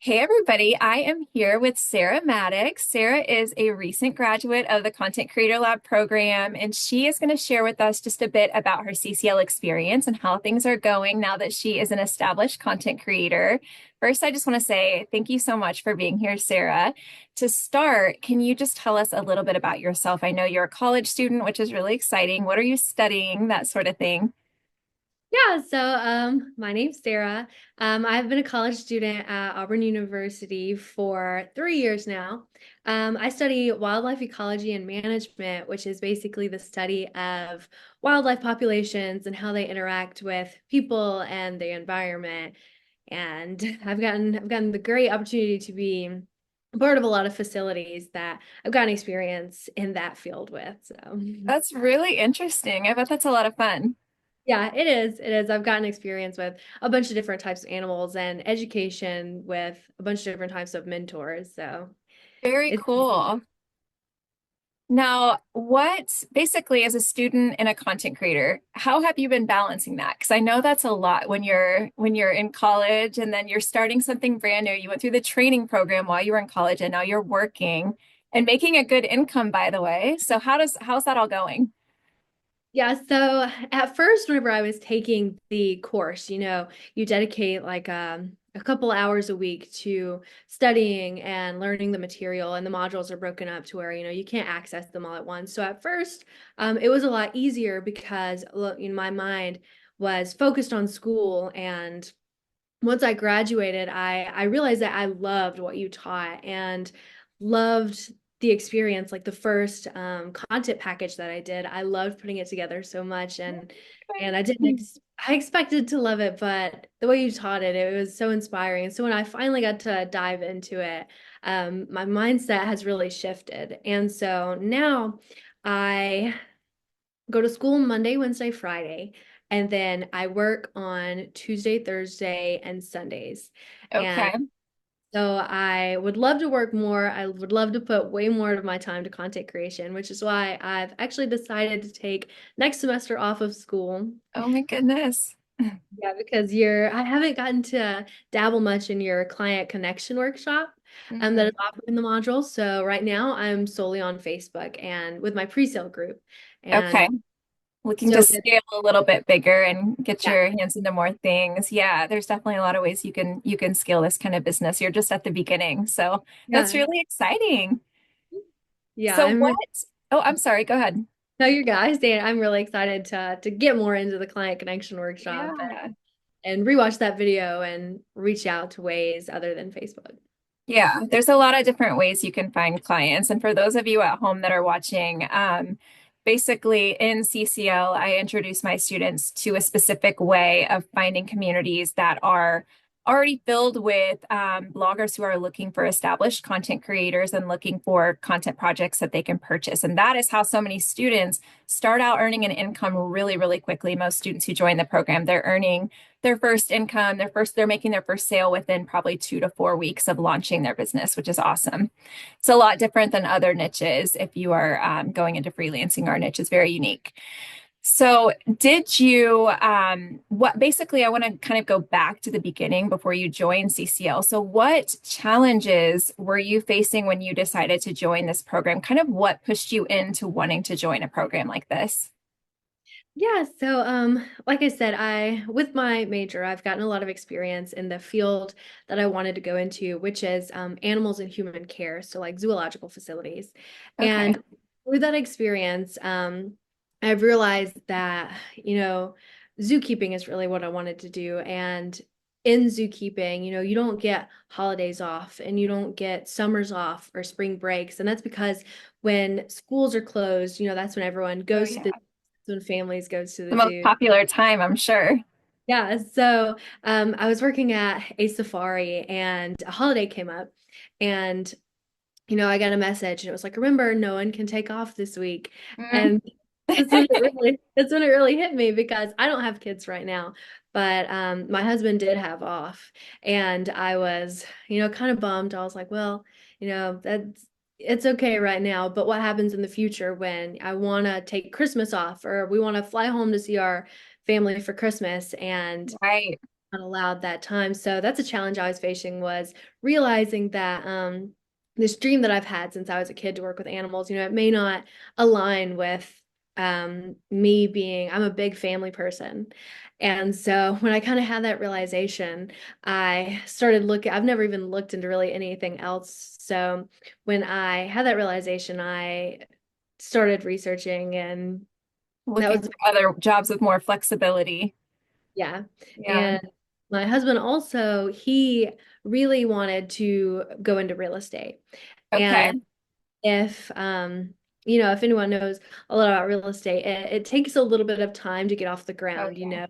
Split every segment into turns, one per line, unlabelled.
Hey everybody, I am here with Sara Maddox. Sara is a recent graduate of the Content Creator Lab program, and she is going to share with us just a bit about her CCL experience and how things are going now that she is an established content creator. First, I just want to say thank you so much for being here, Sara. To start, can you just tell us a little bit about yourself? I know you're a college student, which is really exciting. What are you studying? That sort of thing.
My name's Sarah. I've been a college student at Auburn University for 3 years now. I study wildlife ecology and management, which is basically the study of wildlife populations and how they interact with people and the environment. And I've gotten the great opportunity to be a part of a lot of facilities that I've gotten experience in that field with. So
That's really interesting. I bet that's a lot of fun.
yeah, it is. It is. I've gotten experience with a bunch of different types of animals and education with a bunch of different types of mentors. So
Very
it's
cool. Now, what basically as a student and a content creator, how have you been balancing that? Because I know that's a lot when you're in college and then you're starting something brand new. You went through the training program while you were in college and now you're working and making a good income, by the way. So how's that all going?
Yeah, so at first, whenever I was taking the course, you dedicate like a couple hours a week to studying and learning the material, and the modules are broken up to where, you can't access them all at once. So at first, it was a lot easier because look, my mind was focused on school. And once I graduated, I realized that I loved what you taught and loved the experience. Like the first content package that I did, I loved putting it together so much, and I didn't I expected to love it, but the way you taught it, it was so inspiring. And so when I finally got to dive into it, my mindset has really shifted. And so now I go to school Monday, Wednesday, Friday, and then I work on Tuesday, Thursday, and Sundays. And
Okay.
so I would love to work more. I would love to put way more of my time to content creation, which is why I've actually decided to take next semester off of school.
Oh my goodness.
Yeah, because I haven't gotten to dabble much in your client connection workshop that is
Mhm.
offered in the module. So right now I'm solely on Facebook and with my pre-sale group.
Okay.
And
Looking to
so with
scale a little bit bigger and get
yeah,
your hands into more things. Yeah, there's definitely a lot of ways you can scale this kind of business. You're just at the beginning. So that's
yeah,
really exciting.
yeah,
So what? Oh, I'm sorry. Go ahead.
no, you guys, Dan, I'm really excited to get more into the client connection workshop
Yeah.
and rewatch that video and reach out to ways other than Facebook.
Yeah, there's a lot of different ways you can find clients. And for those of you at home that are watching, basically in CCL, I introduce my students to a specific way of finding communities that are already filled with bloggers who are looking for established content creators and looking for content projects that they can purchase. And that is how so many students start out earning an income really, really quickly. Most students who join the program, they're earning their first income, they're making their first sale within probably 2 to 4 weeks of launching their business, which is awesome. It's a lot different than other niches. If you are going into freelancing, our niche is very unique. So, did you, what basically, I want to kind of go back to the beginning before you joined CCL. So, what challenges were you facing when you decided to join this program? Kind of what pushed you into wanting to join a program like this?
Yeah, so like I said, I with my major, I've gotten a lot of experience in the field that I wanted to go into, which is animals and human care, so like zoological facilities.
Okay.
And through that experience, I've realized that, zookeeping is really what I wanted to do. And in zookeeping, you don't get holidays off and you don't get summers off or spring breaks. And that's because when schools are closed, that's when everyone
Oh,
goes to
yeah.
the when families go to
The
the
most
zoo.
popular time, I'm sure.
Yeah, so I was working at a safari and a holiday came up, and I got a message and it was like, remember, no one can take off this week.
Mm.
And that's when it really hit me because I don't have kids right now, but my husband did have off, and I was, kind of bummed. I was like, well, that's it's okay right now, but what happens in the future when I want to take Christmas off or we want to fly home to see our family for Christmas? And
Right.
not allowed that time. So that's a challenge I was facing, was realizing that this dream that I've had since I was a kid to work with animals, it may not align with me being, I'm a big family person. And so when I kind of had that realization, I started looking, I've never even looked into really anything else. So when I had that realization, I started researching, and that
Looking
was,
for other jobs with more flexibility.
yeah.
Yeah.
And my husband also, he really wanted to go into real estate.
Okay.
And if if anyone knows a lot about real estate, it takes a little bit of time to get off the
Oh,
ground,
yeah.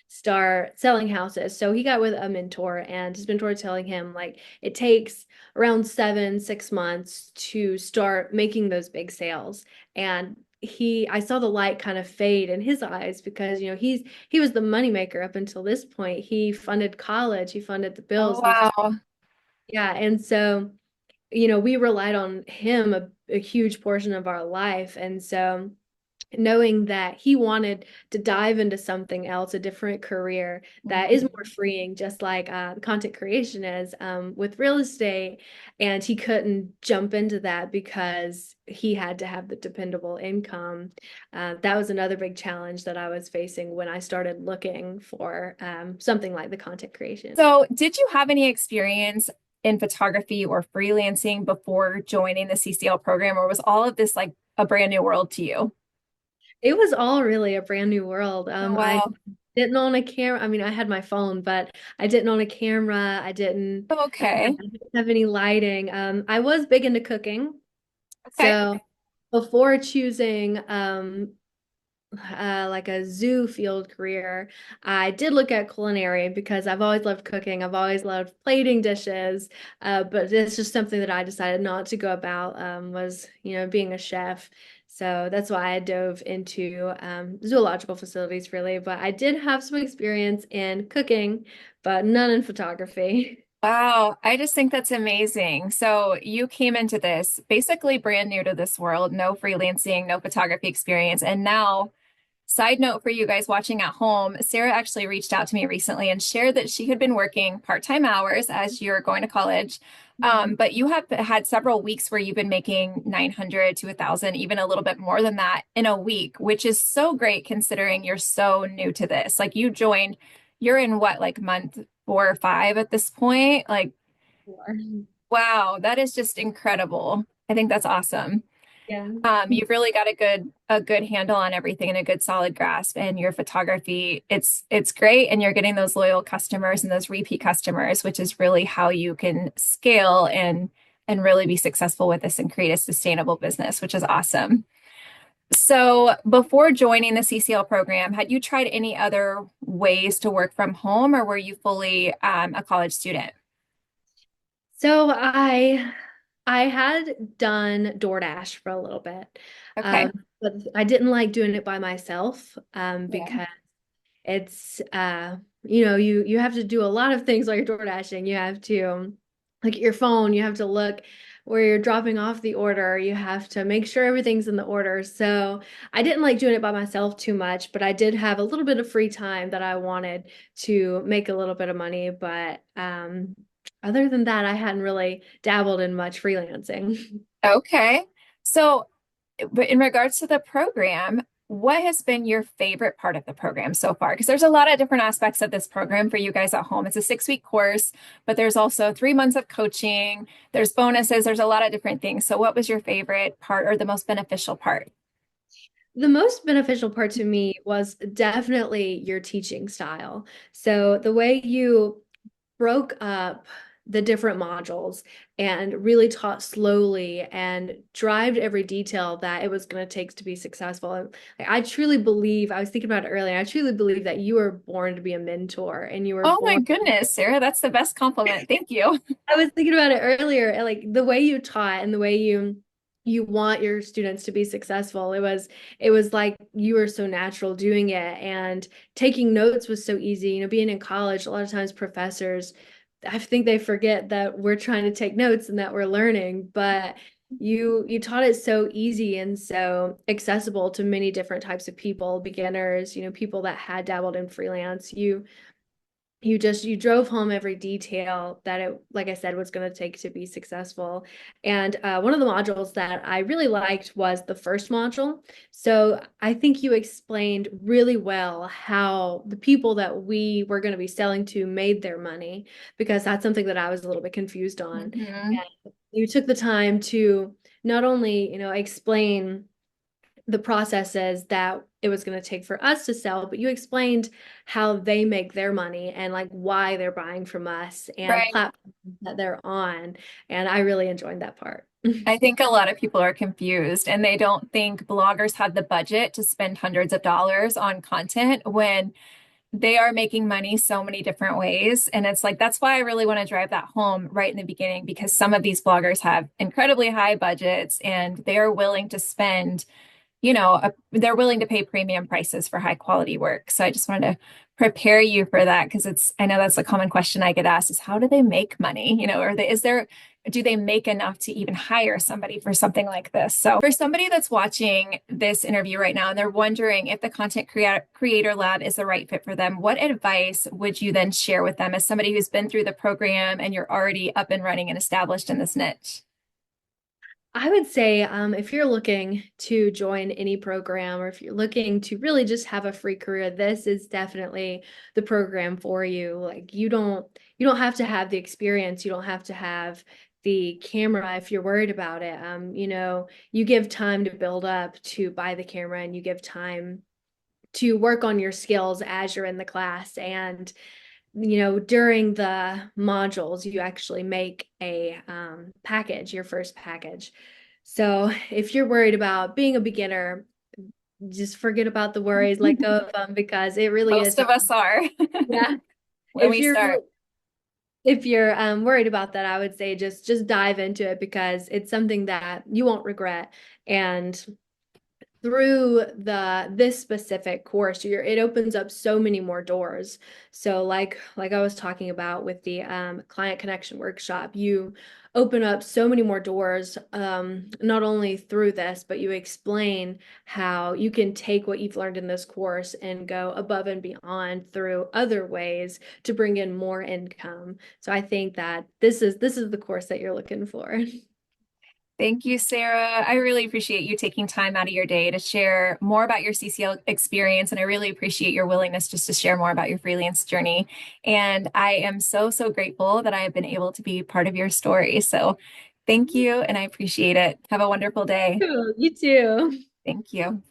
start selling houses. So he got with a mentor, and his mentor telling him like it takes around 6 months to start making those big sales. And I saw the light kind of fade in his eyes, because he was the moneymaker up until this point. He funded college, he funded the
Oh,
bills,
wow.
yeah. And so we relied on him a huge portion of our life. And so knowing that he wanted to dive into something else, a different career that is more
Mhm.
freeing, just like content creation is, with real estate. And he couldn't jump into that because he had to have the dependable income. That was another big challenge that I was facing when I started looking for something like the content creation.
So, did you have any experience in photography or freelancing before joining the CCL program, or was all of this like a brand new world to you?
It was all really a brand new world.
Oh,
I
wow.
didn't own a camera. I mean, I had my phone, but I didn't own a camera. I didn't,
Okay.
I didn't have any lighting. I was big into cooking.
Okay.
So before choosing like a zoo field career, I did look at culinary because I've always loved cooking. I've always loved plating dishes. But it's just something that I decided not to go about, was, being a chef. So that's why I dove into zoological facilities, really. But I did have some experience in cooking, but none in photography.
Wow. I just think that's amazing. So, you came into this basically brand new to this world, no freelancing, no photography experience, and now side note for you guys watching at home, Sarah actually reached out to me recently and shared that she had been working part-time hours as you're going to college. But you have had several weeks where you've been making 900 to 1,000, even a little bit more than that in a week, which is so great considering you're so new to this. Like you joined, you're in what, like month 4 or 5 at this point? Like,
Sure.
wow, that is just incredible. I think that's awesome.
Yeah.
You've really got a good handle on everything and a good solid grasp. And your photography, it's great. And you're getting those loyal customers and those repeat customers, which is really how you can scale and really be successful with this and create a sustainable business, which is awesome. So before joining the CCL program, had you tried any other ways to work from home, or were you fully a college student?
So I had done DoorDash for a little bit.
Okay.
But I didn't like doing it by myself,
Yeah.
because it's you have to do a lot of things while you're door dashing. You have to look at your phone, you have to look where you're dropping off the order, you have to make sure everything's in the order. So I didn't like doing it by myself too much, but I did have a little bit of free time that I wanted to make a little bit of money. But other than that, I hadn't really dabbled in much freelancing.
Okay. So, but in regards to the program, what has been your favorite part of the program so far? Because there's a lot of different aspects of this program for you guys at home. It's a 6 week course, but there's also 3 months of coaching, there's bonuses, there's a lot of different things. So, what was your favorite part or the most beneficial part?
The most beneficial part to me was definitely your teaching style. So the way you broke up the different modules and really taught slowly and drived every detail that it was going to take to be successful. And I truly believe, I was thinking about it earlier, I truly believe that you were born to be a mentor, and you were
Oh my
born.
goodness, Sarah, that's the best compliment. Thank you.
I was thinking about it earlier, and like the way you taught and the way you want your students to be successful. It was like you were so natural doing it, and taking notes was so easy. Being in college, a lot of times professors, I think they forget that we're trying to take notes and that we're learning, but you taught it so easy and so accessible to many different types of people, beginners, people that had dabbled in freelance. you drove home every detail that it, like I said, was going to take to be successful. And one of the modules that I really liked was the first module. So I think you explained really well how the people that we were going to be selling to made their money, because that's something that I was a little bit confused on.
Mhm.
And you took the time to not only, explain the processes that it was going to take for us to sell, but you explained how they make their money and like why they're buying from us and
Right.
platforms that they're on. And I really enjoyed that part.
I think a lot of people are confused and they don't think bloggers have the budget to spend hundreds of dollars on content when they are making money so many different ways. And it's like, that's why I really want to drive that home right in the beginning, because some of these bloggers have incredibly high budgets and they are willing to spend, they're willing to pay premium prices for high quality work. So I just wanted to prepare you for that because I know that's a common question I get asked is how do they make money? Do they make enough to even hire somebody for something like this? So for somebody that's watching this interview right now and they're wondering if the creator lab is the right fit for them, what advice would you then share with them as somebody who's been through the program and you're already up and running and established in this niche?
I would say if you're looking to join any program or if you're looking to really just have a free career, this is definitely the program for you. Like you don't have to have the experience, you don't have to have the camera if you're worried about it. You give time to build up to buy the camera and you give time to work on your skills as you're in the class. And during the modules, you actually make a package, your first package. So if you're worried about being a beginner, just forget about the worries, let go of them because it really
Most
is.
of us are
Yeah.
when
If
we
you're
start.
if you're worried about that, I would say just dive into it because it's something that you won't regret. And through this specific course it opens up so many more doors. So like I was talking about with the client connection workshop, you open up so many more doors, not only through this, but you explain how you can take what you've learned in this course and go above and beyond through other ways to bring in more income. So I think that this is the course that you're looking for.
Thank you, Sarah. I really appreciate you taking time out of your day to share more about your CCL experience. And I really appreciate your willingness just to share more about your freelance journey. And I am so, so grateful that I have been able to be part of your story. So thank you. And I appreciate it. Have a wonderful day.
Cool. You too.
Thank you.